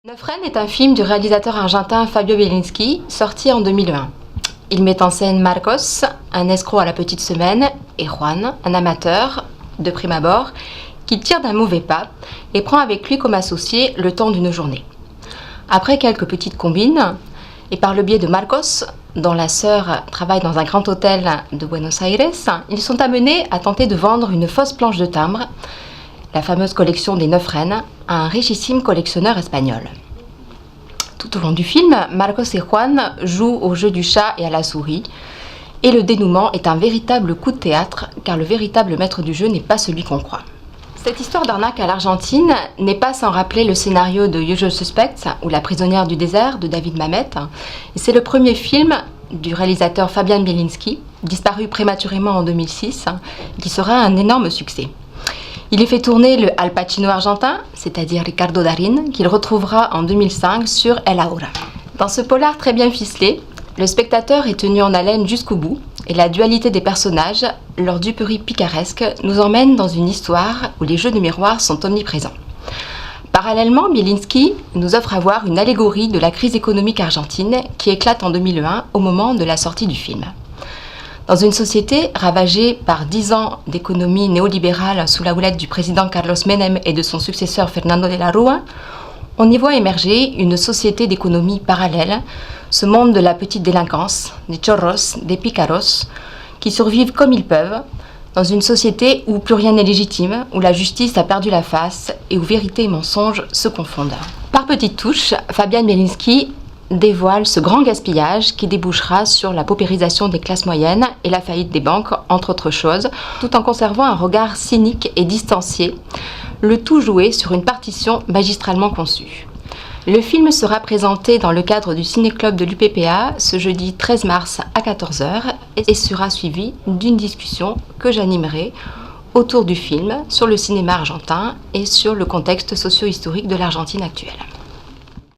Neuf Reines est un film du réalisateur argentin Fabio Bielinski, sorti en 2001. Il met en scène Marcos, un escroc à la petite semaine, et Juan, un amateur, de prime abord, qui tire d'un mauvais pas et prend avec lui comme associé le temps d'une journée. Après quelques petites combines, et par le biais de Marcos, dont la sœur travaille dans un grand hôtel de Buenos Aires, ils sont amenés à tenter de vendre une fausse planche de timbre, la fameuse collection des Neuf Reines, à un richissime collectionneur espagnol. Tout au long du film, Marcos et Juan jouent au jeu du chat et à la souris, et le dénouement est un véritable coup de théâtre, car le véritable maître du jeu n'est pas celui qu'on croit. Cette histoire d'arnaque à l'Argentine n'est pas sans rappeler le scénario de Usual Suspects ou La prisonnière du désert de David Mamet, et c'est le premier film du réalisateur Fabian Bielinski, disparu prématurément en 2006, qui sera un énorme succès. Il y fait tourner le Al Pacino argentin, c'est-à-dire Ricardo Darín, qu'il retrouvera en 2005 sur El Aura. Dans ce polar très bien ficelé, le spectateur est tenu en haleine jusqu'au bout, et la dualité des personnages, leur duperie picaresque, nous emmène dans une histoire où les jeux de miroir sont omniprésents. Parallèlement, Bielinski nous offre à voir une allégorie de la crise économique argentine qui éclate en 2001 au moment de la sortie du film. Dans une société ravagée par 10 ans d'économie néolibérale sous la houlette du président Carlos Menem et de son successeur Fernando de la Rúa, on y voit émerger une société d'économie parallèle, ce monde de la petite délinquance, des chorros, des picaros, qui survivent comme ils peuvent, dans une société où plus rien n'est légitime, où la justice a perdu la face et où vérité et mensonge se confondent. Par petites touches, Fabian Bielinski dévoile ce grand gaspillage qui débouchera sur la paupérisation des classes moyennes et la faillite des banques, entre autres choses, tout en conservant un regard cynique et distancié, le tout joué sur une partition magistralement conçue. Le film sera présenté dans le cadre du Ciné-Club de l'UPPA ce jeudi 13 mars à 14 h et sera suivi d'une discussion que j'animerai autour du film sur le cinéma argentin et sur le contexte socio-historique de l'Argentine actuelle.